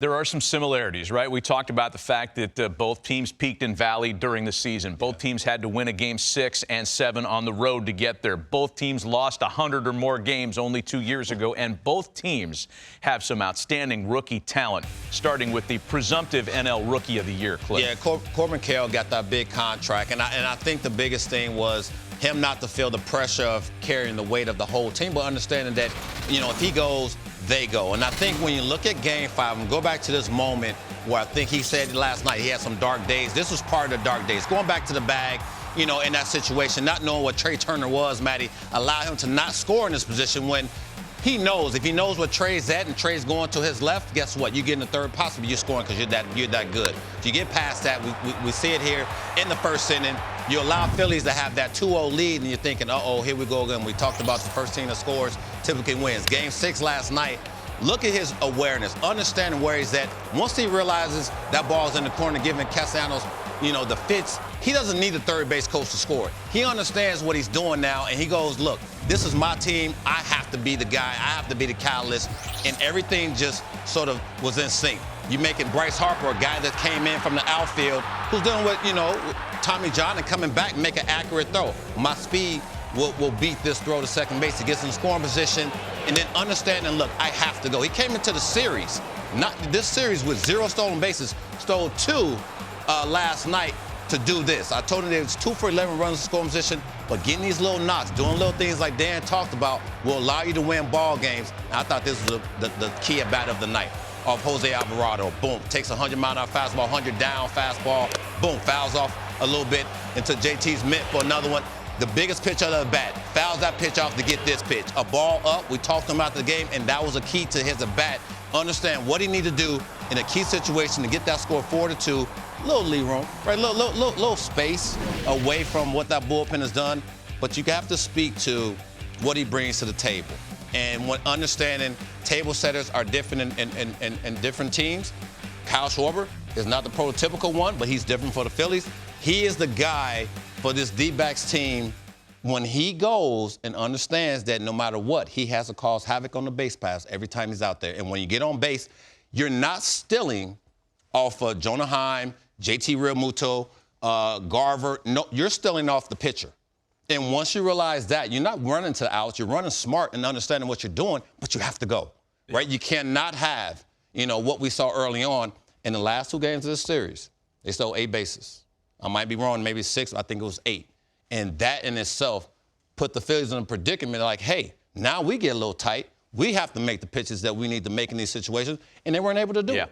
There are some similarities, right? We talked about the fact that both teams peaked and valleyed during the season. Both teams had to win a game 6 and 7 on the road to get there. Both teams lost 100 or more games only 2 years ago, and both teams have some outstanding rookie talent, starting with the presumptive NL Rookie of the Year, Cliff. Yeah, Corbin Carroll got that big contract, and I think the biggest thing was him not to feel the pressure of carrying the weight of the whole team, but understanding that, if he goes, they go. And I think when you look at Game 5 and go back to this moment where I think he said last night he had some dark days. This was part of the dark days. Going back to the bag, in that situation, not knowing what Trey Turner was, Matty, allowed him to not score in this position when he knows. If he knows what Trey's at and Trey's going to his left, guess what? You get in the third, possibly you're scoring because you're that good. So you get past that. We see it here in the first inning. You allow Phillies to have that 2-0 lead, and you're thinking, uh-oh, here we go again. We talked about the first team that scores typically wins. Game 6 last night, look at his awareness, understanding where he's at. Once he realizes that ball's in the corner, giving Castellanos, the fits, he doesn't need the third base coach to score it. He understands what he's doing now, and he goes, look, this is my team. I have to be the guy. I have to be the catalyst. And everything just sort of was in sync. You're making Bryce Harper, a guy that came in from the outfield, who's dealing with, Tommy John and coming back and make an accurate throw. My speed will beat this throw to second base. He gets in scoring position, and then understanding, look, I have to go. He came into the series, not this series with 0 stolen bases, stole 2 last night to do this. I told him it was 2 for 11 runs in scoring position, but getting these little knocks, doing little things like Dan talked about will allow you to win ball games. And I thought this was the key at bat of the night. Off Jose Alvarado, boom, takes a 100-mile-an-hour fastball, 100 down fastball, boom, fouls off a little bit into JT's mitt for another one. The biggest pitch of the bat, fouls that pitch off to get this pitch. A ball up, we talked to him after the game, and that was a key to his at-bat. Understand what he needed to do in a key situation to get that score 4-2. Little lead room, right? Little space away from what that bullpen has done, but you have to speak to what he brings to the table. And when understanding table setters are different in different teams, Kyle Schwarber is not the prototypical one, but he's different for the Phillies. He is the guy for this D-backs team when he goes and understands that no matter what, he has to cause havoc on the base paths every time he's out there. And when you get on base, you're not stealing off of Jonah Heim, JT Realmuto, Garver. No, you're stealing off the pitcher. And once you realize that, you're not running to the outs. You're running smart and understanding what you're doing, but you have to go, right? You cannot have, what we saw early on in the last 2 games of this series. They stole 8 bases. I might be wrong, maybe 6. I think it was 8. And that in itself put the Phillies in a predicament like, hey, now we get a little tight. We have to make the pitches that we need to make in these situations, and they weren't able to do it.